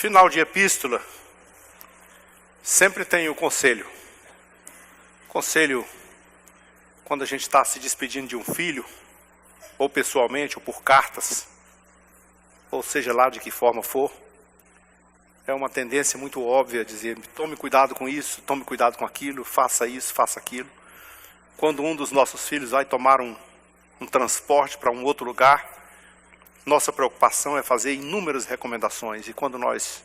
Final de epístola, sempre tem o conselho. Conselho, quando a gente está se despedindo de um filho, ou pessoalmente, ou por cartas, ou seja lá de que forma for, é uma tendência muito óbvia dizer, tome cuidado com isso, tome cuidado com aquilo, faça isso, faça aquilo. Quando um dos nossos filhos vai tomar um transporte para um outro lugar, nossa preocupação é fazer inúmeras recomendações. E quando nós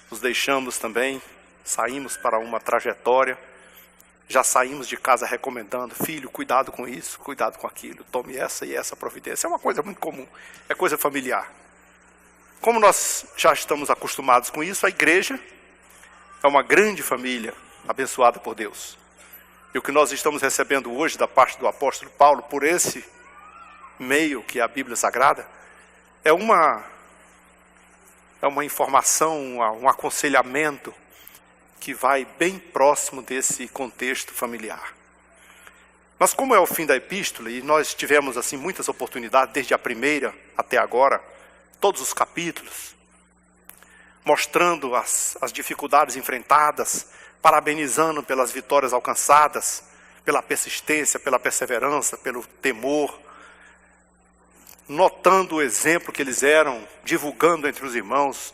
os deixamos também, saímos para uma trajetória, já saímos de casa recomendando, filho, cuidado com isso, cuidado com aquilo, tome essa e essa providência. É uma coisa muito comum, é coisa familiar. Como nós já estamos acostumados com isso, a igreja é uma grande família abençoada por Deus. E o que nós estamos recebendo hoje da parte do apóstolo Paulo, por esse meio que é a Bíblia Sagrada, é uma informação, um aconselhamento que vai bem próximo desse contexto familiar. Mas como é o fim da epístola, e nós tivemos assim muitas oportunidades, desde a primeira até agora, todos os capítulos, mostrando as dificuldades enfrentadas, parabenizando pelas vitórias alcançadas, pela persistência, pela perseverança, pelo temor, notando o exemplo que eles eram, divulgando entre os irmãos,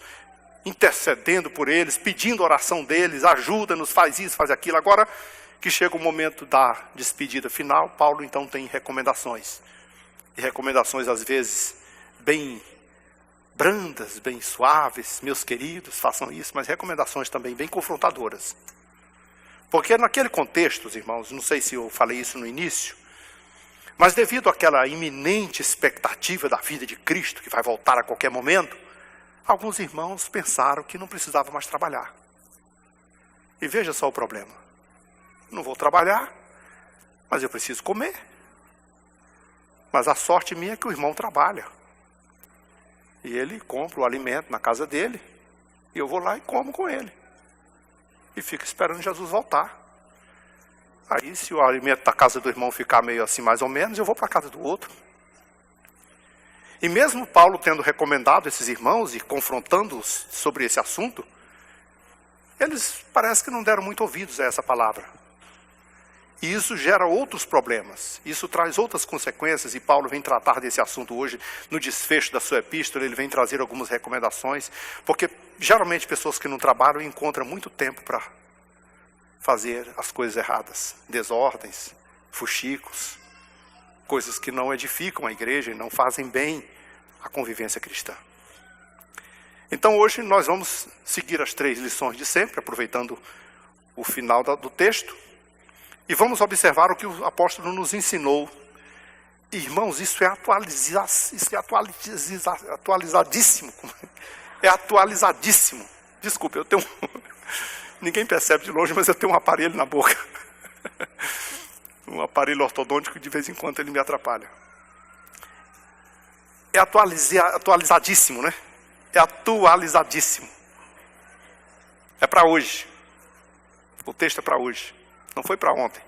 intercedendo por eles, pedindo a oração deles, ajuda-nos, faz isso, faz aquilo. Agora que chega o momento da despedida final, Paulo então tem recomendações. E recomendações às vezes bem brandas, bem suaves, meus queridos, façam isso, mas recomendações também bem confrontadoras. Porque naquele contexto, os irmãos, não sei se eu falei isso no início, mas devido àquela iminente expectativa da vida de Cristo, que vai voltar a qualquer momento, alguns irmãos pensaram que não precisava mais trabalhar. E veja só o problema. Não vou trabalhar, mas eu preciso comer. Mas a sorte minha é que o irmão trabalha. E ele compra o alimento na casa dele, e eu vou lá e como com ele. E fico esperando Jesus voltar. Aí, se o alimento da casa do irmão ficar meio assim, mais ou menos, eu vou para a casa do outro. E mesmo Paulo tendo recomendado esses irmãos e confrontando-os sobre esse assunto, eles parece que não deram muito ouvidos a essa palavra. E isso gera outros problemas, isso traz outras consequências, e Paulo vem tratar desse assunto hoje, no desfecho da sua epístola, ele vem trazer algumas recomendações, porque geralmente pessoas que não trabalham encontram muito tempo para fazer as coisas erradas, desordens, fuxicos, coisas que não edificam a igreja e não fazem bem à convivência cristã. Então hoje nós vamos seguir as 3 lições de sempre, aproveitando o final do texto, e vamos observar o que o apóstolo nos ensinou. Irmãos, isso é atualizadíssimo. É atualizadíssimo. Desculpe, eu tenho ninguém percebe de longe, mas eu tenho um aparelho na boca. Um aparelho ortodôntico que de vez em quando ele me atrapalha. É atualizadíssimo, né? É atualizadíssimo. É para hoje. O texto é para hoje. Não foi para ontem.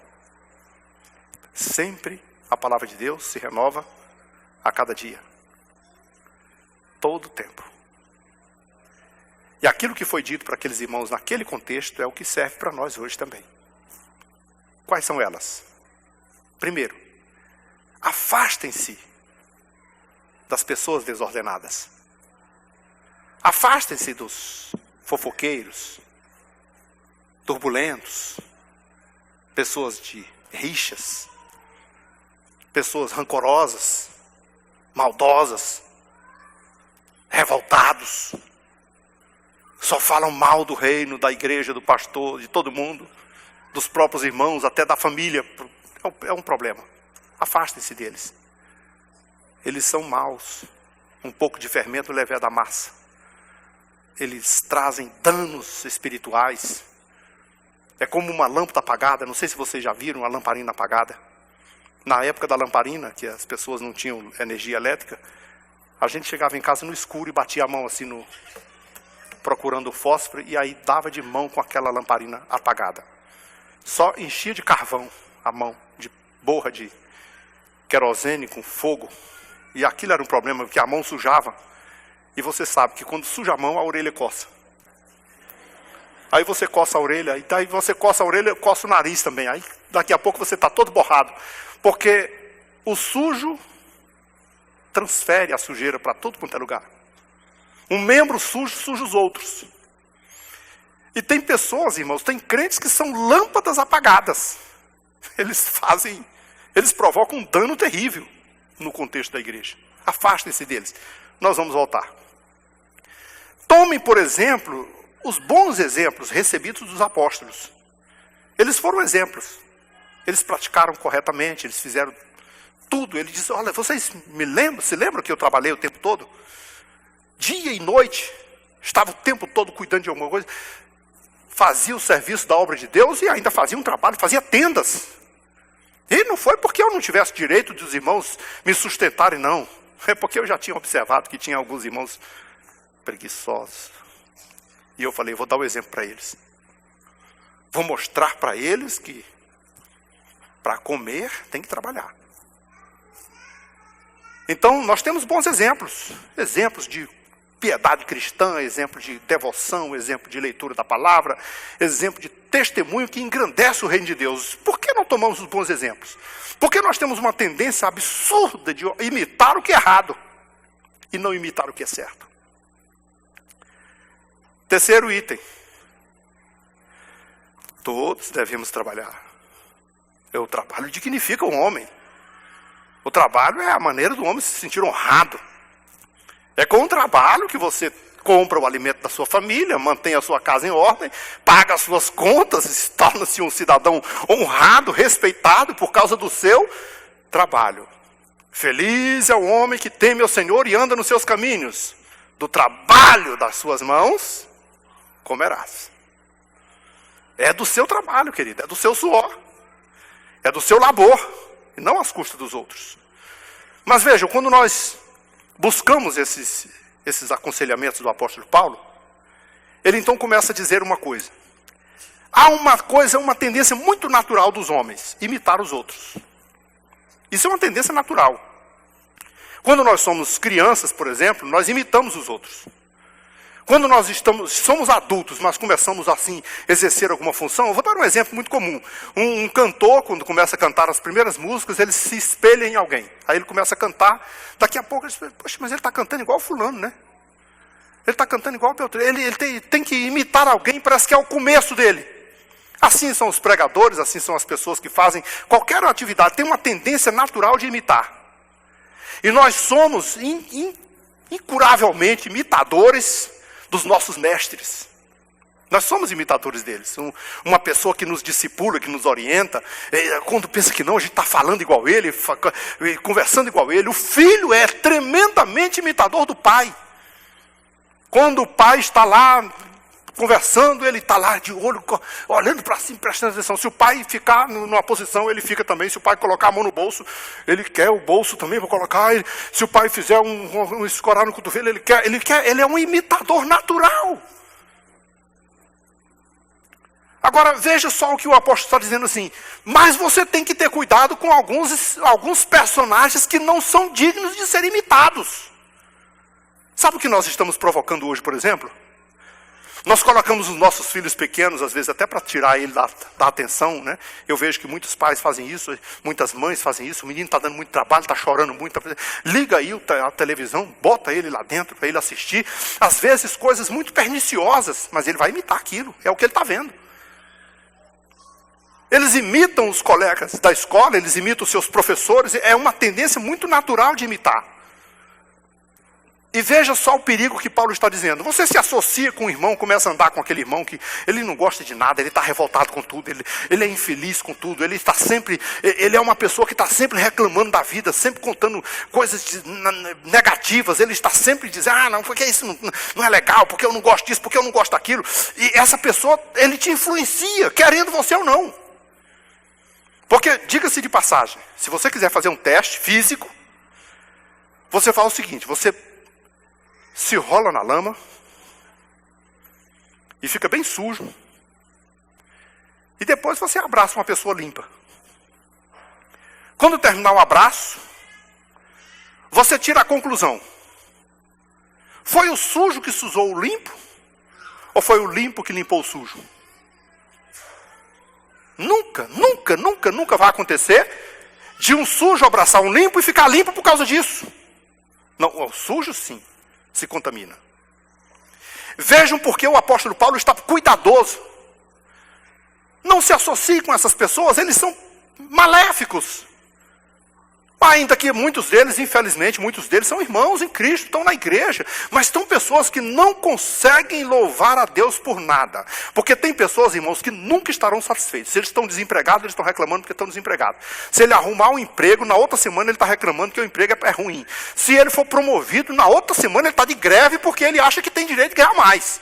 Sempre a palavra de Deus se renova a cada dia. Todo o tempo. E aquilo que foi dito para aqueles irmãos naquele contexto é o que serve para nós hoje também. Quais são elas? Primeiro, afastem-se das pessoas desordenadas. Afastem-se dos fofoqueiros, turbulentos, pessoas de rixas, pessoas rancorosas, maldosas, revoltados. Só falam mal do reino, da igreja, do pastor, de todo mundo, dos próprios irmãos, até da família. É um problema. Afastem-se deles. Eles são maus. Um pouco de fermento leva da massa. Eles trazem danos espirituais. É como uma lâmpada apagada. Não sei se vocês já viram uma lamparina apagada. Na época da lamparina, que as pessoas não tinham energia elétrica, a gente chegava em casa no escuro e batia a mão assim procurando o fósforo, e aí dava de mão com aquela lamparina apagada. Só enchia de carvão a mão, de borra de querosene com fogo. E aquilo era um problema, porque a mão sujava. E você sabe que quando suja a mão, a orelha coça. Aí você coça a orelha, e daí você coça a orelha, coça o nariz também. Aí daqui a pouco você está todo borrado. Porque o sujo transfere a sujeira para todo quanto é lugar. Um membro sujo, suja os outros. E tem pessoas, irmãos, tem crentes que são lâmpadas apagadas. Eles provocam um dano terrível no contexto da igreja. Afastem-se deles. Nós vamos voltar. Tomem, por exemplo, os bons exemplos recebidos dos apóstolos. Eles foram exemplos. Eles praticaram corretamente, eles fizeram tudo. Ele disse, olha, vocês se lembram que eu trabalhei o tempo todo? Dia e noite, estava o tempo todo cuidando de alguma coisa. Fazia o serviço da obra de Deus e ainda fazia um trabalho, fazia tendas. E não foi porque eu não tivesse direito dos irmãos me sustentarem, não. É porque eu já tinha observado que tinha alguns irmãos preguiçosos. E eu falei, vou dar o exemplo para eles. Vou mostrar para eles que para comer tem que trabalhar. Então nós temos bons exemplos. Exemplos de piedade cristã, exemplo de devoção, exemplo de leitura da palavra, exemplo de testemunho que engrandece o reino de Deus. Por que não tomamos os bons exemplos? Porque nós temos uma tendência absurda de imitar o que é errado e não imitar o que é certo. Terceiro item. Todos devemos trabalhar. O trabalho dignifica o homem. O trabalho é a maneira do homem se sentir honrado. É com o trabalho que você compra o alimento da sua família, mantém a sua casa em ordem, paga as suas contas, torna-se um cidadão honrado, respeitado por causa do seu trabalho. Feliz é o homem que teme ao Senhor e anda nos seus caminhos. Do trabalho das suas mãos, comerás. É do seu trabalho, querido, é do seu suor. É do seu labor, e não às custas dos outros. Mas vejam, quando nós buscamos esses aconselhamentos do apóstolo Paulo, ele então começa a dizer uma coisa. Há uma tendência muito natural dos homens, imitar os outros. Isso é uma tendência natural. Quando nós somos crianças, por exemplo, nós imitamos os outros. Quando nós somos adultos, mas começamos assim, a exercer alguma função, eu vou dar um exemplo muito comum. Um cantor, quando começa a cantar as primeiras músicas, ele se espelha em alguém. Aí ele começa a cantar, daqui a pouco ele diz, poxa, mas ele está cantando igual fulano, né? Ele está cantando igual o Beltrano. Ele tem que imitar alguém, parece que é o começo dele. Assim são os pregadores, assim são as pessoas que fazem qualquer atividade, tem uma tendência natural de imitar. E nós somos incuravelmente imitadores dos nossos mestres. Nós somos imitadores deles. Uma pessoa que nos discipula, que nos orienta, quando pensa que não, a gente está falando igual ele, conversando igual ele. O filho é tremendamente imitador do pai. Quando o pai está lá conversando, ele está lá de olho, olhando para cima, prestando atenção. Se o pai ficar numa posição, ele fica também. Se o pai colocar a mão no bolso, ele quer o bolso também para colocar. Se o pai fizer um escorar no cotovelo, ele quer. Ele é um imitador natural. Agora, veja só o que o apóstolo está dizendo assim. Mas você tem que ter cuidado com alguns personagens que não são dignos de serem imitados. Sabe o que nós estamos provocando hoje, por exemplo? Nós colocamos os nossos filhos pequenos, às vezes até para tirar ele da atenção, né? Eu vejo que muitos pais fazem isso, muitas mães fazem isso. O menino está dando muito trabalho, está chorando muito. Liga aí a televisão, bota ele lá dentro para ele assistir. Às vezes coisas muito perniciosas, mas ele vai imitar aquilo, é o que ele está vendo. Eles imitam os colegas da escola, eles imitam os seus professores, é uma tendência muito natural de imitar. E veja só o perigo que Paulo está dizendo. Você se associa com um irmão, começa a andar com aquele irmão que ele não gosta de nada, ele está revoltado com tudo, ele é infeliz com tudo, ele é uma pessoa que está sempre reclamando da vida, sempre contando coisas negativas, ele está sempre dizendo, não, porque isso não é legal, porque eu não gosto disso, porque eu não gosto daquilo. E essa pessoa, ele te influencia, querendo você ou não. Porque, diga-se de passagem, se você quiser fazer um teste físico, você fala o seguinte, você se rola na lama e fica bem sujo. E depois você abraça uma pessoa limpa. Quando terminar o abraço, você tira a conclusão. Foi o sujo que sujou o limpo? Ou foi o limpo que limpou o sujo? Nunca, nunca, nunca, nunca vai acontecer de um sujo abraçar um limpo e ficar limpo por causa disso. Não, o sujo sim, se contamina. Vejam porque o apóstolo Paulo está cuidadoso. Não se associe com essas pessoas, eles são maléficos. Ainda que muitos deles, infelizmente, muitos deles são irmãos em Cristo, estão na igreja. Mas são pessoas que não conseguem louvar a Deus por nada. Porque tem pessoas, irmãos, que nunca estarão satisfeitos. Se eles estão desempregados, eles estão reclamando porque estão desempregados. Se ele arrumar um emprego, na outra semana ele está reclamando que o emprego é ruim. Se ele for promovido, na outra semana ele está de greve porque ele acha que tem direito de ganhar mais.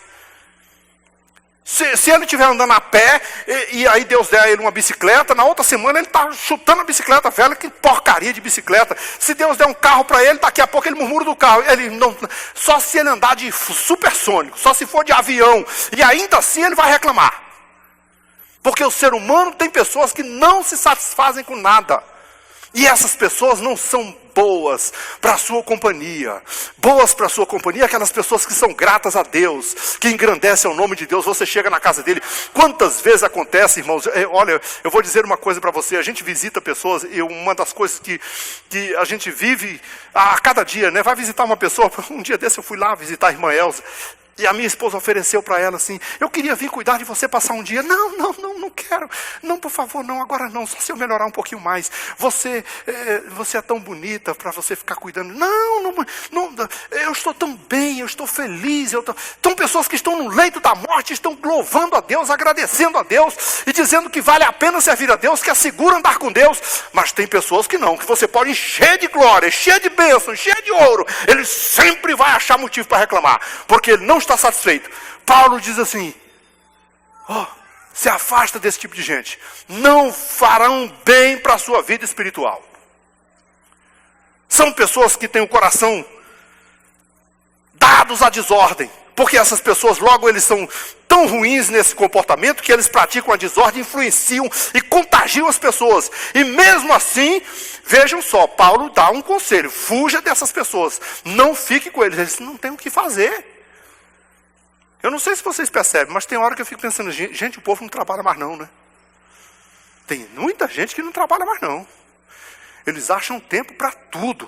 Se ele estiver andando a pé, e aí Deus der a ele uma bicicleta, na outra semana ele está chutando a bicicleta velha, que porcaria de bicicleta. Se Deus der um carro para ele, daqui a pouco ele murmura do carro. Ele não, só se ele andar de supersônico, só se for de avião, e ainda assim ele vai reclamar. Porque o ser humano tem pessoas que não se satisfazem com nada. E essas pessoas não são boas para a sua companhia. Boas para a sua companhia, aquelas pessoas que são gratas a Deus, que engrandecem o nome de Deus. Você chega na casa dele, quantas vezes acontece, irmãos? Olha, eu vou dizer uma coisa para você, a gente visita pessoas, e uma das coisas que a gente vive a cada dia, né? Vai visitar uma pessoa, um dia desse eu fui lá visitar a irmã Elza, e a minha esposa ofereceu para ela assim, eu queria vir cuidar de você, passar um dia. Não quero. Não, por favor, não, agora não. Só se eu melhorar um pouquinho mais. Você é tão bonita para você ficar cuidando. Não, eu estou tão bem, eu estou feliz. São pessoas que estão no leito da morte, estão louvando a Deus, agradecendo a Deus, e dizendo que vale a pena servir a Deus, que é seguro andar com Deus. Mas tem pessoas que não, que você pode encher de glória, encher de bênção, encher de ouro. Ele sempre vai achar motivo para reclamar, porque ele não está satisfeito. Paulo diz assim, se afasta desse tipo de gente. Não farão bem para a sua vida espiritual. São pessoas que têm o coração dados à desordem. Porque essas pessoas, logo, eles são tão ruins nesse comportamento que eles praticam a desordem, influenciam e contagiam as pessoas. E mesmo assim, vejam só, Paulo dá um conselho, fuja dessas pessoas, não fique com eles, eles não têm o que fazer. Eu não sei se vocês percebem, mas tem hora que eu fico pensando, gente, o povo não trabalha mais não, né? Tem muita gente que não trabalha mais não. Eles acham tempo para tudo.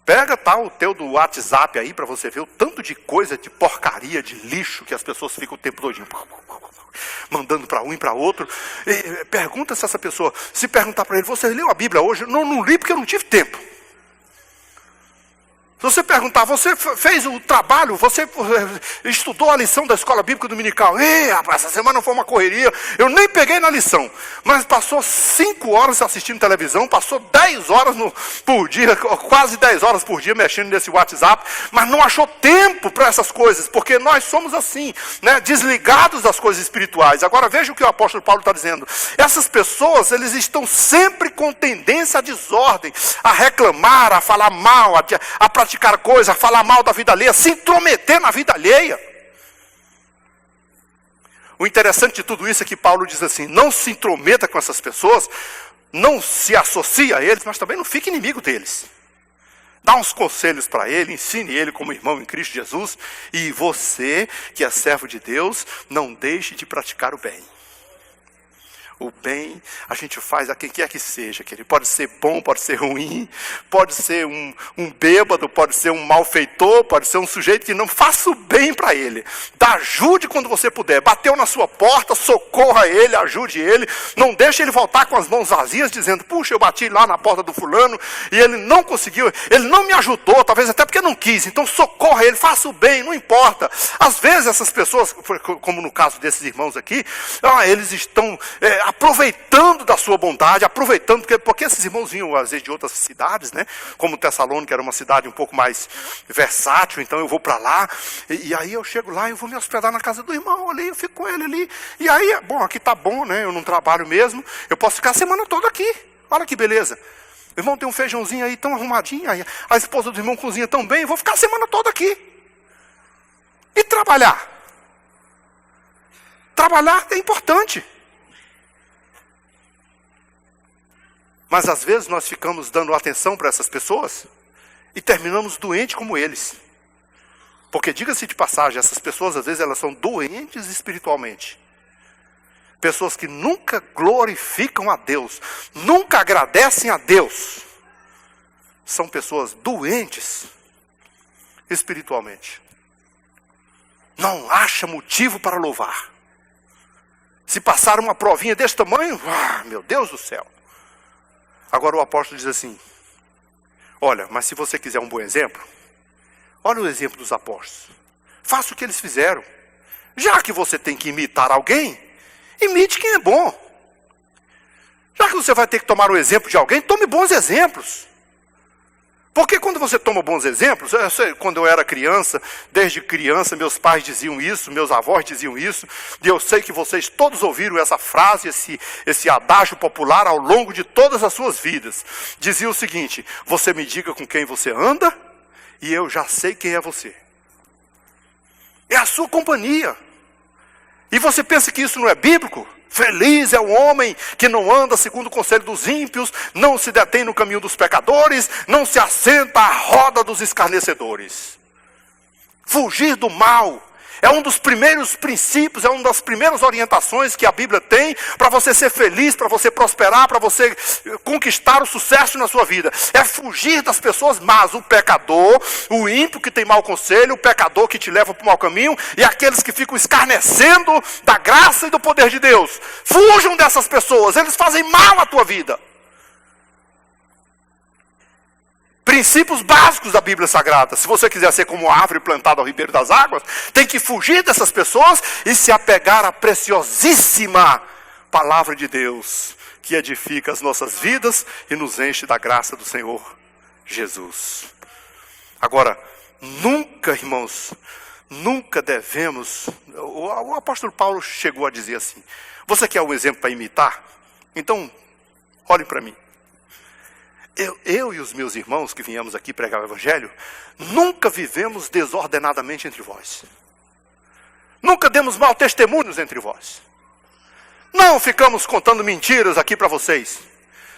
Pega o teu do WhatsApp aí para você ver o tanto de coisa, de porcaria, de lixo que as pessoas ficam o tempo todinho mandando para um e para outro. Pergunta se essa pessoa, se perguntar para ele, você leu a Bíblia hoje? Não li porque eu não tive tempo. Se você perguntar, você fez o trabalho, você estudou a lição da escola bíblica dominical? Rapaz, essa semana foi uma correria, eu nem peguei na lição. Mas passou 5 horas assistindo televisão, passou 10 horas por dia, quase 10 horas por dia mexendo nesse WhatsApp, mas não achou tempo para essas coisas, porque nós somos assim, né, desligados das coisas espirituais. Agora veja o que o apóstolo Paulo está dizendo. Essas pessoas, eles estão sempre com tendência à desordem, a reclamar, a falar mal, a praticar coisa, falar mal da vida alheia, se intrometer na vida alheia. O interessante de tudo isso é que Paulo diz assim, não se intrometa com essas pessoas, não se associe a eles, mas também não fique inimigo deles. Dá uns conselhos para ele, ensine ele como irmão em Cristo Jesus, e você, que é servo de Deus, não deixe de praticar o bem. O bem a gente faz a quem quer que seja, que ele pode ser bom, pode ser ruim, pode ser um bêbado, pode ser um malfeitor, pode ser um sujeito que não faça o bem para ele. Ajude quando você puder, bateu na sua porta, socorra ele, ajude ele, não deixe ele voltar com as mãos vazias dizendo, puxa, eu bati lá na porta do fulano e ele não conseguiu, ele não me ajudou, talvez até porque não quis, então socorra ele, faça o bem, não importa. Às vezes essas pessoas, como no caso desses irmãos aqui, eles estão aproveitando da sua bondade, aproveitando, porque esses irmãos vinham às vezes de outras cidades, né? Como Tessalônica era uma cidade um pouco mais versátil, então eu vou para lá, e aí eu chego lá e eu vou me hospedar na casa do irmão ali, eu fico com ele ali, e aí, bom, aqui tá bom, né? Eu não trabalho mesmo, eu posso ficar a semana toda aqui, olha que beleza. O irmão tem um feijãozinho aí tão arrumadinho, aí a esposa do irmão cozinha tão bem, eu vou ficar a semana toda aqui. E trabalhar? Trabalhar é importante. Mas às vezes nós ficamos dando atenção para essas pessoas e terminamos doentes como eles. Porque, diga-se de passagem, essas pessoas às vezes elas são doentes espiritualmente. Pessoas que nunca glorificam a Deus, nunca agradecem a Deus. São pessoas doentes espiritualmente. Não acha motivo para louvar. Se passar uma provinha desse tamanho, meu Deus do céu. Agora o apóstolo diz assim, olha, mas se você quiser um bom exemplo, olha o exemplo dos apóstolos. Faça o que eles fizeram. Já que você tem que imitar alguém, imite quem é bom. Já que você vai ter que tomar o exemplo de alguém, tome bons exemplos. Porque quando você toma bons exemplos, quando eu era criança, desde criança, meus pais diziam isso, meus avós diziam isso, e eu sei que vocês todos ouviram essa frase, esse adágio popular ao longo de todas as suas vidas. Dizia o seguinte, você me diga com quem você anda, e eu já sei quem é você. É a sua companhia. E você pensa que isso não é bíblico? Feliz é o homem que não anda segundo o conselho dos ímpios, não se detém no caminho dos pecadores, não se assenta à roda dos escarnecedores. Fugir do mal é um dos primeiros princípios, é uma das primeiras orientações que a Bíblia tem para você ser feliz, para você prosperar, para você conquistar o sucesso na sua vida. É fugir das pessoas más, o pecador, o ímpio que tem mau conselho, o pecador que te leva para o mau caminho e aqueles que ficam escarnecendo da graça e do poder de Deus. Fujam dessas pessoas, eles fazem mal à tua vida. Princípios básicos da Bíblia Sagrada. Se você quiser ser como uma árvore plantada ao ribeiro das águas, tem que fugir dessas pessoas e se apegar à preciosíssima palavra de Deus, que edifica as nossas vidas e nos enche da graça do Senhor Jesus. Agora, nunca, irmãos, nunca devemos... O apóstolo Paulo chegou a dizer assim, você quer um exemplo para imitar? Então, olhem para mim. Eu e os meus irmãos que viemos aqui pregar o Evangelho, nunca vivemos desordenadamente entre vós. Nunca demos mau testemunhos entre vós. Não ficamos contando mentiras aqui para vocês.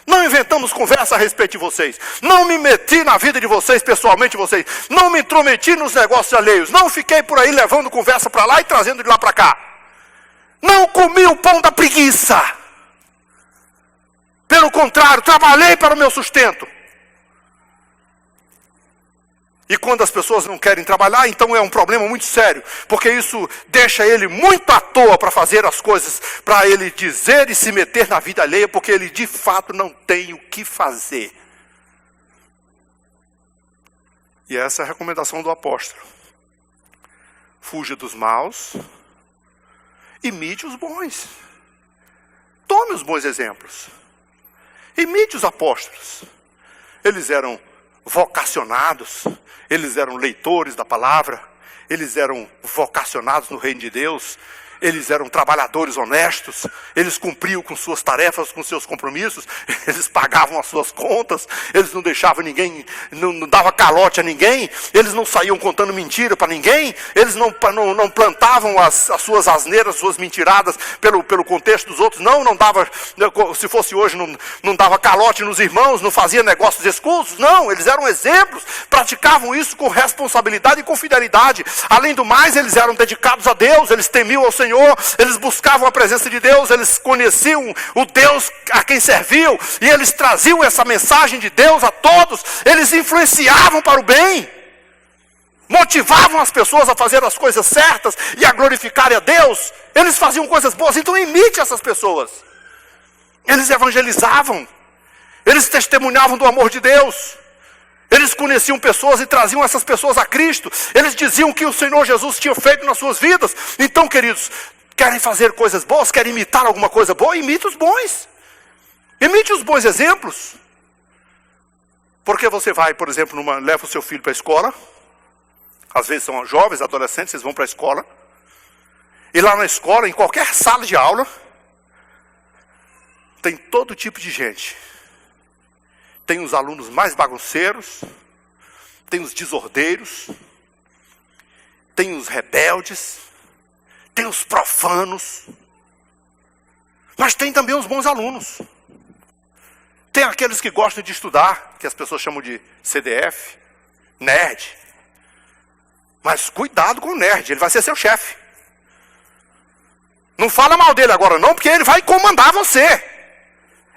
Não inventamos conversa a respeito de vocês. Não me meti na vida de vocês, pessoalmente vocês. Não me intrometi nos negócios alheios. Não fiquei por aí levando conversa para lá e trazendo de lá para cá. Não comi o pão da preguiça. Pelo contrário, trabalhei para o meu sustento. E quando as pessoas não querem trabalhar, então é um problema muito sério. Porque isso deixa ele muito à toa para fazer as coisas, para ele dizer e se meter na vida alheia, porque ele de fato não tem o que fazer. E essa é a recomendação do apóstolo. Fuja dos maus, imite os bons. Tome os bons exemplos. Imite os apóstolos. Eles eram vocacionados, eles eram leitores da palavra, eles eram vocacionados no reino de Deus, eles eram trabalhadores honestos, eles cumpriam com suas tarefas, com seus compromissos, eles pagavam as suas contas, eles não deixavam ninguém, não davam calote a ninguém, eles não saíam contando mentira para ninguém, eles não plantavam as suas asneiras, suas mentiradas pelo contexto dos outros, não dava, se fosse hoje, não dava calote nos irmãos, não fazia negócios escusos, não, eles eram exemplos, praticavam isso com responsabilidade e com fidelidade. Além do mais, eles eram dedicados a Deus, eles temiam ao Senhor, eles buscavam a presença de Deus, eles conheciam o Deus a quem serviam, e eles traziam essa mensagem de Deus a todos, eles influenciavam para o bem, motivavam as pessoas a fazer as coisas certas e a glorificarem a Deus, eles faziam coisas boas, então imite essas pessoas. Eles evangelizavam, eles testemunhavam do amor de Deus, eles conheciam pessoas e traziam essas pessoas a Cristo. Eles diziam que o Senhor Jesus tinha feito nas suas vidas. Então, queridos, querem fazer coisas boas? Querem imitar alguma coisa boa? Imite os bons. Imite os bons exemplos. Porque você vai, por exemplo, leva o seu filho para a escola. Às vezes são jovens, adolescentes, eles vão para a escola. E lá na escola, em qualquer sala de aula, tem todo tipo de gente. Tem os alunos mais bagunceiros, tem os desordeiros, tem os rebeldes, tem os profanos, mas tem também os bons alunos. Tem aqueles que gostam de estudar, que as pessoas chamam de CDF, Nerd. Mas cuidado com o nerd, ele vai ser seu chefe. Não fala mal dele agora não, porque ele vai comandar você.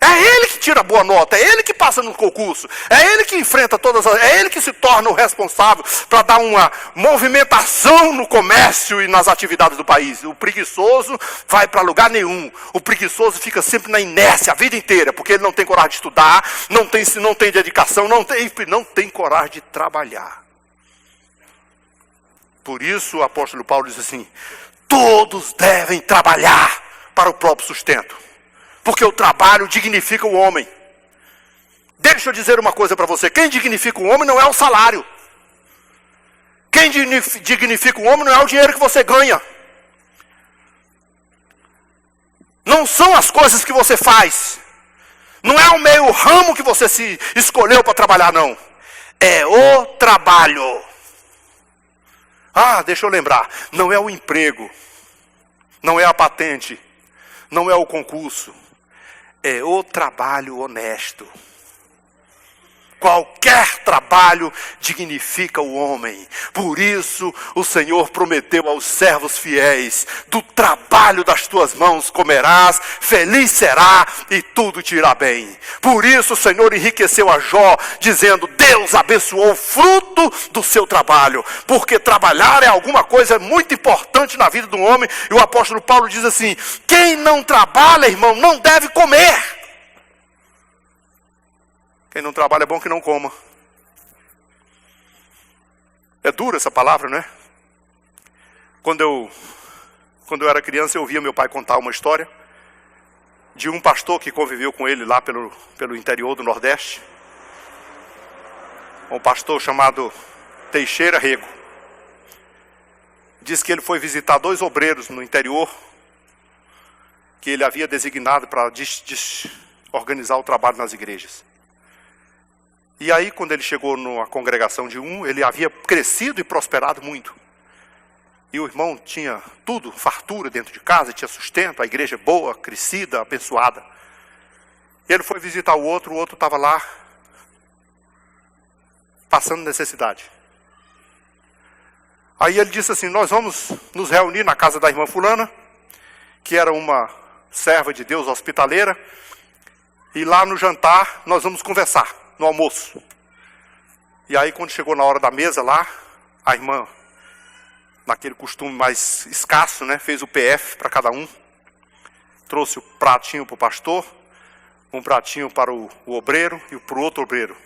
É ele que tira boa nota, é ele que passa no concurso, é ele que enfrenta é ele que se torna o responsável para dar uma movimentação no comércio e nas atividades do país. O preguiçoso vai para lugar nenhum, o preguiçoso fica sempre na inércia a vida inteira, porque ele não tem coragem de estudar, não tem dedicação, não tem coragem de trabalhar. Por isso o apóstolo Paulo diz assim, todos devem trabalhar para o próprio sustento. Porque o trabalho dignifica o homem. Deixa eu dizer uma coisa para você. Quem dignifica o homem não é o salário. Quem dignifica o homem não é o dinheiro que você ganha. Não são as coisas que você faz. Não é o meio ramo que você se escolheu para trabalhar, não. É o trabalho. Deixa eu lembrar. Não é o emprego. Não é a patente. Não é o concurso. É o trabalho honesto. Qualquer trabalho dignifica o homem. Por isso o Senhor prometeu aos servos fiéis, do trabalho das tuas mãos comerás, feliz será e tudo te irá bem. Por isso o Senhor enriqueceu a Jó, dizendo, Deus abençoou o fruto do seu trabalho. Porque trabalhar é alguma coisa muito importante na vida do homem. E o apóstolo Paulo diz assim, quem não trabalha, irmão, não deve comer. Quem não trabalha é bom que não coma. É dura essa palavra, né? Quando eu era criança, eu ouvia meu pai contar uma história de um pastor que conviveu com ele lá pelo interior do Nordeste. Um pastor chamado Teixeira Rego. Diz que ele foi visitar 2 obreiros no interior, que ele havia designado para organizar o trabalho nas igrejas. E aí, quando ele chegou na congregação de um, ele havia crescido e prosperado muito. E o irmão tinha tudo, fartura dentro de casa, tinha sustento, a igreja boa, crescida, abençoada. Ele foi visitar o outro estava lá, passando necessidade. Aí ele disse assim, nós vamos nos reunir na casa da irmã fulana, que era uma serva de Deus hospitaleira, e lá no jantar nós vamos conversar. No almoço. E aí quando chegou na hora da mesa lá, a irmã, naquele costume mais escasso, né, fez o PF para cada um. Trouxe o pratinho para o pastor, um pratinho para o obreiro e para o outro obreiro.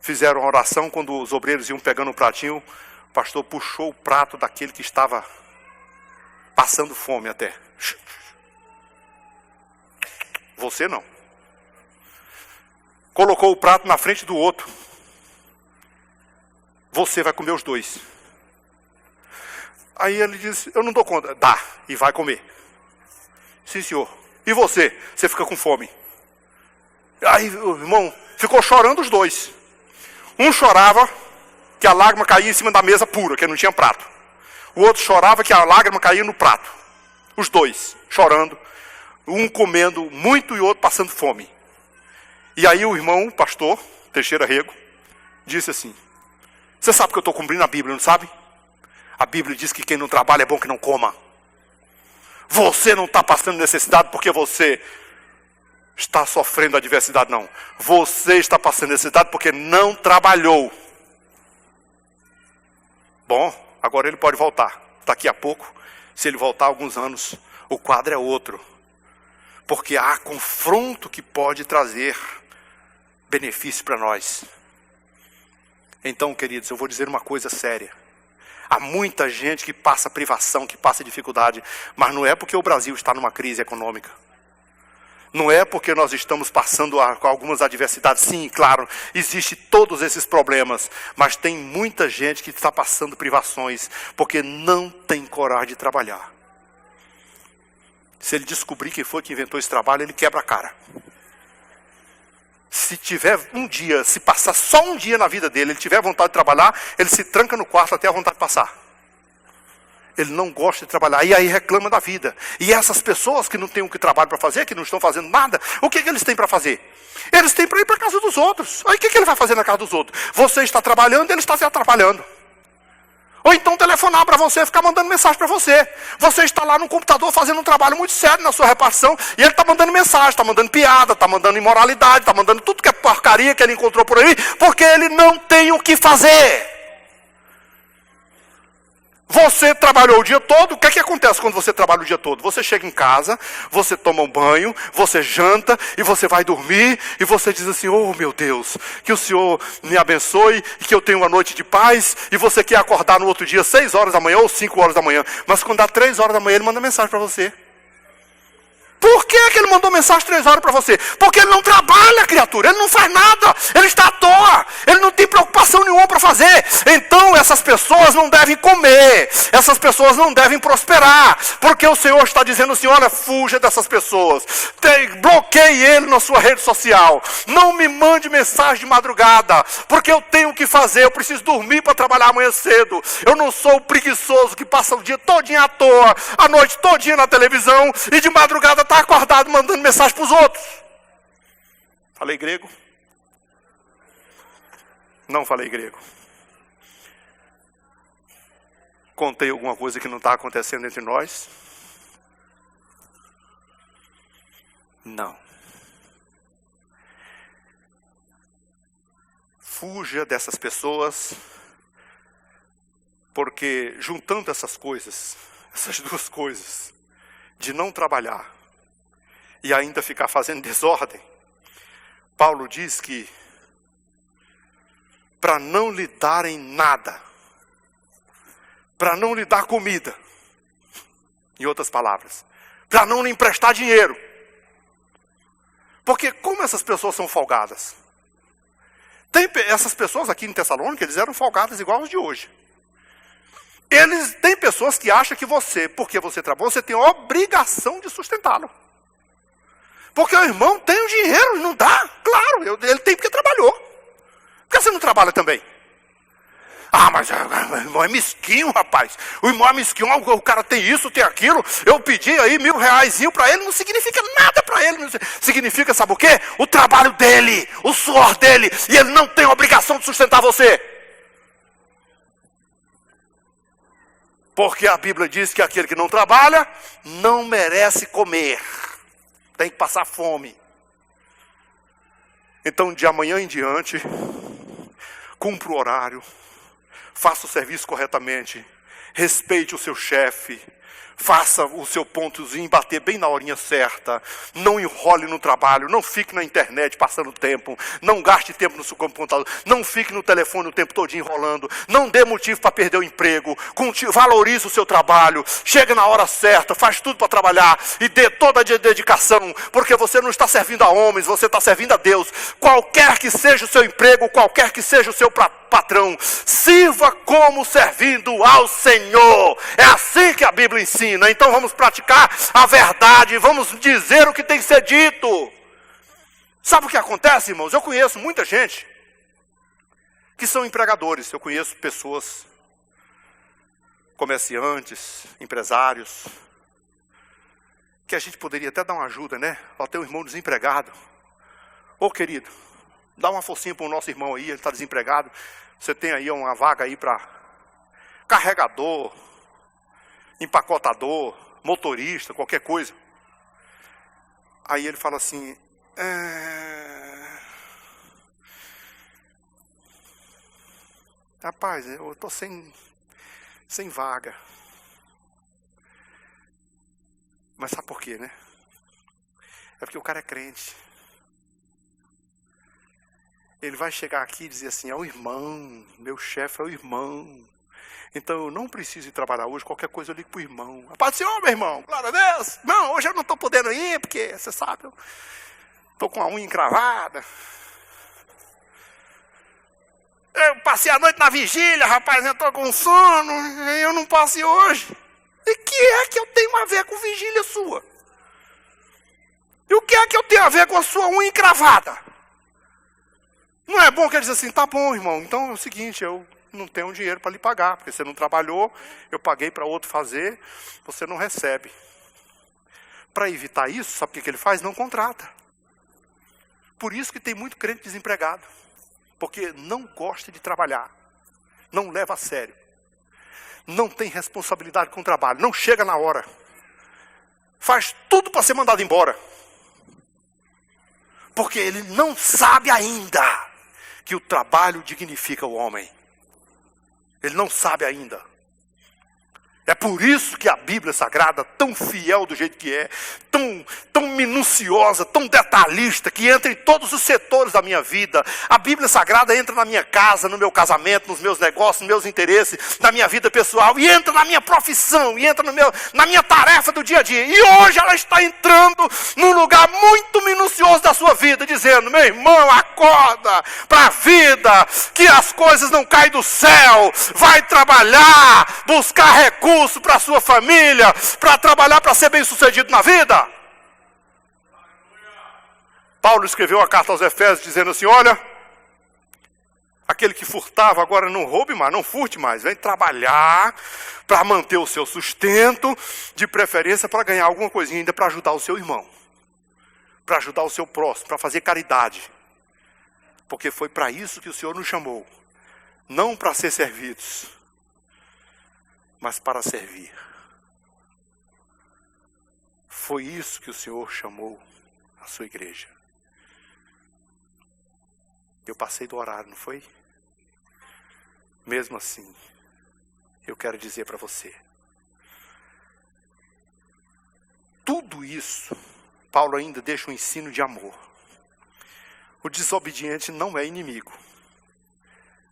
Fizeram a oração, quando os obreiros iam pegando o pratinho, o pastor puxou o prato daquele que estava passando fome até. Você não. Colocou o prato na frente do outro. Você vai comer os 2. Aí ele disse, eu não dou conta. Dá, e vai comer. Sim, senhor. E você? Você fica com fome. Aí o irmão ficou chorando os 2. Um chorava que a lágrima caía em cima da mesa pura, que não tinha prato. O outro chorava que a lágrima caía no prato. Os 2 chorando. Um comendo muito e o outro passando fome. E aí o irmão, o pastor, Teixeira Rego, disse assim, você sabe que eu estou cumprindo a Bíblia, não sabe? A Bíblia diz que quem não trabalha é bom que não coma. Você não está passando necessidade porque você está sofrendo adversidade, não. Você está passando necessidade porque não trabalhou. Bom, agora ele pode voltar. Daqui a pouco, se ele voltar alguns anos, o quadro é outro. Porque há confronto que pode trazer benefício para nós. Então, queridos, eu vou dizer uma coisa séria. Há muita gente que passa privação, que passa dificuldade, mas não é porque o Brasil está numa crise econômica. Não é porque nós estamos passando algumas adversidades. Sim, claro, existem todos esses problemas, mas tem muita gente que está passando privações, porque não tem coragem de trabalhar. Se ele descobrir quem foi que inventou esse trabalho, ele quebra a cara. Se tiver um dia, se passar só um dia na vida dele, ele tiver vontade de trabalhar, ele se tranca no quarto até a vontade de passar. Ele não gosta de trabalhar, e aí reclama da vida. E essas pessoas que não têm o que trabalho para fazer, que não estão fazendo nada, o que eles têm para fazer? Eles têm para ir para a casa dos outros. Aí o que ele vai fazer na casa dos outros? Você está trabalhando, ele está se atrapalhando. Ou então telefonar para você, ficar mandando mensagem para você. Você está lá no computador fazendo um trabalho muito sério na sua repartição, e ele está mandando mensagem, está mandando piada, está mandando imoralidade, está mandando tudo que é porcaria que ele encontrou por aí, porque ele não tem o que fazer. Você trabalhou o dia todo, o que é que acontece quando você trabalha o dia todo? Você chega em casa, você toma um banho, você janta e você vai dormir e você diz assim, oh meu Deus, que o Senhor me abençoe e que eu tenha uma noite de paz, e você quer acordar no outro dia 6 horas da manhã ou 5 horas da manhã, mas quando dá 3 horas da manhã ele manda mensagem para você. Por que ele mandou mensagem 3 horas para você? Porque ele não trabalha, criatura, ele não faz nada, ele está à toa, ele não tem preocupação nenhuma para fazer. Então essas pessoas não devem comer, essas pessoas não devem prosperar, porque o Senhor está dizendo assim, olha, fuja dessas pessoas, bloqueie ele na sua rede social, não me mande mensagem de madrugada, porque eu tenho o que fazer, eu preciso dormir para trabalhar amanhã cedo, eu não sou o preguiçoso que passa o dia todinho à toa, a noite todinha na televisão, e de madrugada está acordado mandando mensagem para os outros. Falei grego? Não falei grego. Contei alguma coisa que não está acontecendo entre nós? Não. Fuja dessas pessoas, porque juntando essas coisas, essas duas coisas, de não trabalhar e ainda ficar fazendo desordem, Paulo diz que para não lhe darem nada, para não lhe dar comida, em outras palavras, para não lhe emprestar dinheiro. Porque como essas pessoas são folgadas? Essas pessoas aqui em Tessalônica, eles eram folgadas igual os de hoje. Tem pessoas que acham que você, porque você trabalha, você tem a obrigação de sustentá-lo. Porque o irmão tem o dinheiro, não dá? Claro, ele tem porque trabalhou. Por que você não trabalha também? Ah, mas o irmão é mesquinho, rapaz. O irmão é mesquinho, o cara tem isso, tem aquilo. Eu pedi aí R$1.000 para ele, não significa nada para ele. Significa, sabe o quê? O trabalho dele, o suor dele. E ele não tem a obrigação de sustentar você. Porque a Bíblia diz que aquele que não trabalha, não merece comer. Tem que passar fome. Então, de amanhã em diante, cumpra o horário, faça o serviço corretamente, respeite o seu chefe, faça o seu pontozinho bater bem na horinha certa, não enrole no trabalho, não fique na internet passando tempo, não gaste tempo no seu computador, não fique no telefone o tempo todo enrolando, não dê motivo para perder o emprego, valorize o seu trabalho, chega na hora certa, faz tudo para trabalhar e dê toda a dedicação, porque você não está servindo a homens, você está servindo a Deus. Qualquer que seja o seu emprego, qualquer que seja o seu patrão, sirva como servindo ao Senhor. É assim que a Bíblia ensina. Então vamos praticar a verdade, vamos dizer o que tem que ser dito. Sabe o que acontece, irmãos? Eu conheço muita gente que são empregadores. Eu conheço pessoas, comerciantes, empresários, que a gente poderia até dar uma ajuda, né? Ó, tem um irmão desempregado. Ô querido, dá uma forcinha para o nosso irmão aí, ele está desempregado. Você tem aí uma vaga aí para carregador, empacotador, motorista, qualquer coisa. Aí ele fala assim, rapaz, eu estou sem vaga. Mas sabe por quê, né? É porque o cara é crente. Ele vai chegar aqui e dizer assim, é o irmão, meu chefe é o irmão. Então eu não preciso ir trabalhar hoje, qualquer coisa eu ligo para o irmão. Rapaz, assim, ô meu irmão, glória a Deus. Não, hoje eu não estou podendo ir, porque você sabe, eu estou com a unha encravada. Eu passei a noite na vigília, rapaz, eu estou com sono, eu não posso ir hoje. E o que é que eu tenho a ver com vigília sua? E o que é que eu tenho a ver com a sua unha encravada? Não é bom que ele diz assim, tá bom, irmão, então é o seguinte, eu não tenho dinheiro para lhe pagar, porque você não trabalhou, eu paguei para outro fazer, você não recebe. Para evitar isso, sabe o que ele faz? Não contrata. Por isso que tem muito crente desempregado, porque não gosta de trabalhar, não leva a sério, não tem responsabilidade com o trabalho, não chega na hora, faz tudo para ser mandado embora, porque ele não sabe ainda que o trabalho dignifica o homem. Ele não sabe ainda. É por isso que a Bíblia Sagrada, tão fiel do jeito que é, tão minuciosa, tão detalhista, que entra em todos os setores da minha vida. A Bíblia Sagrada entra na minha casa, no meu casamento, nos meus negócios, nos meus interesses, na minha vida pessoal, e entra na minha profissão, e entra na minha tarefa do dia a dia. E hoje ela está entrando num lugar muito minucioso da sua vida, dizendo: meu irmão, acorda para a vida, que as coisas não caem do céu, vai trabalhar, buscar recursos para a sua família, para trabalhar, para ser bem sucedido na vida. Paulo escreveu a carta aos Efésios dizendo assim: olha, aquele que furtava agora não roube mais, não furte mais, vem trabalhar para manter o seu sustento, de preferência para ganhar alguma coisinha ainda para ajudar o seu irmão, para ajudar o seu próximo, para fazer caridade, porque foi para isso que o Senhor nos chamou, não para ser servidos, mas para servir. Foi isso que o Senhor chamou a sua igreja. Eu passei do horário, não foi? Mesmo assim, eu quero dizer para você, tudo isso, Paulo ainda deixa um ensino de amor. O desobediente não é inimigo,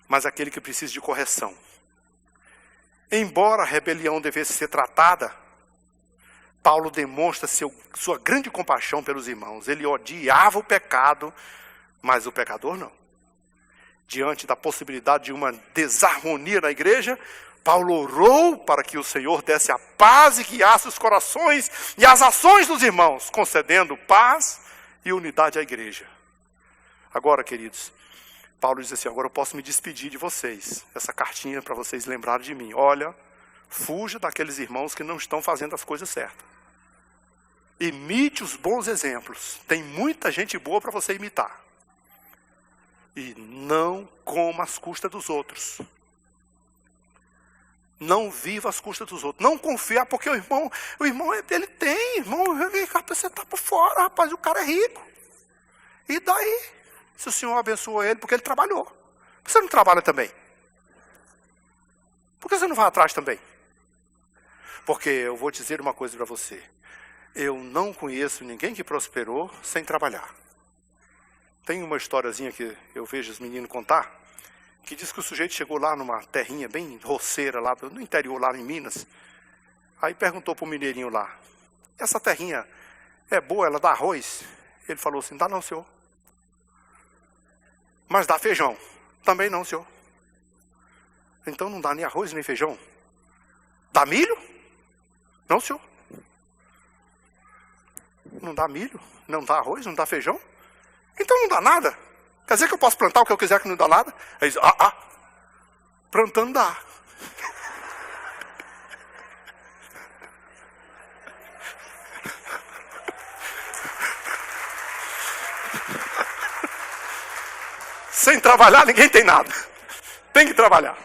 mas aquele que precisa de correção. Embora a rebelião devesse ser tratada, Paulo demonstra sua grande compaixão pelos irmãos. Ele odiava o pecado, mas o pecador não. Diante da possibilidade de uma desarmonia na igreja, Paulo orou para que o Senhor desse a paz e guiasse os corações e as ações dos irmãos, concedendo paz e unidade à igreja. Agora, queridos, Paulo diz assim: agora eu posso me despedir de vocês. Essa cartinha para vocês lembrarem de mim. Olha, fuja daqueles irmãos que não estão fazendo as coisas certas. Imite os bons exemplos. Tem muita gente boa para você imitar. E não coma às custas dos outros. Não viva às custas dos outros. Não confia, porque o irmão ele tem, irmão, você está por fora, rapaz, o cara é rico. E daí? Se o Senhor abençoou ele, porque ele trabalhou. Você não trabalha também? Por que você não vai atrás também? Porque eu vou dizer uma coisa para você. Eu não conheço ninguém que prosperou sem trabalhar. Tem uma historiazinha que eu vejo os meninos contar, que diz que o sujeito chegou lá numa terrinha bem roceira, lá no interior, lá em Minas. Aí perguntou para o mineirinho lá: essa terrinha é boa, ela dá arroz? Ele falou assim: dá não, senhor. Mas dá feijão? Também não, senhor. Então não dá nem arroz nem feijão? Dá milho? Não, senhor. Não dá milho, não dá arroz, não dá feijão? Então não dá nada. Quer dizer que eu posso plantar o que eu quiser que não dá nada? Aí diz: plantando dá. Sem trabalhar ninguém tem nada. Tem que trabalhar.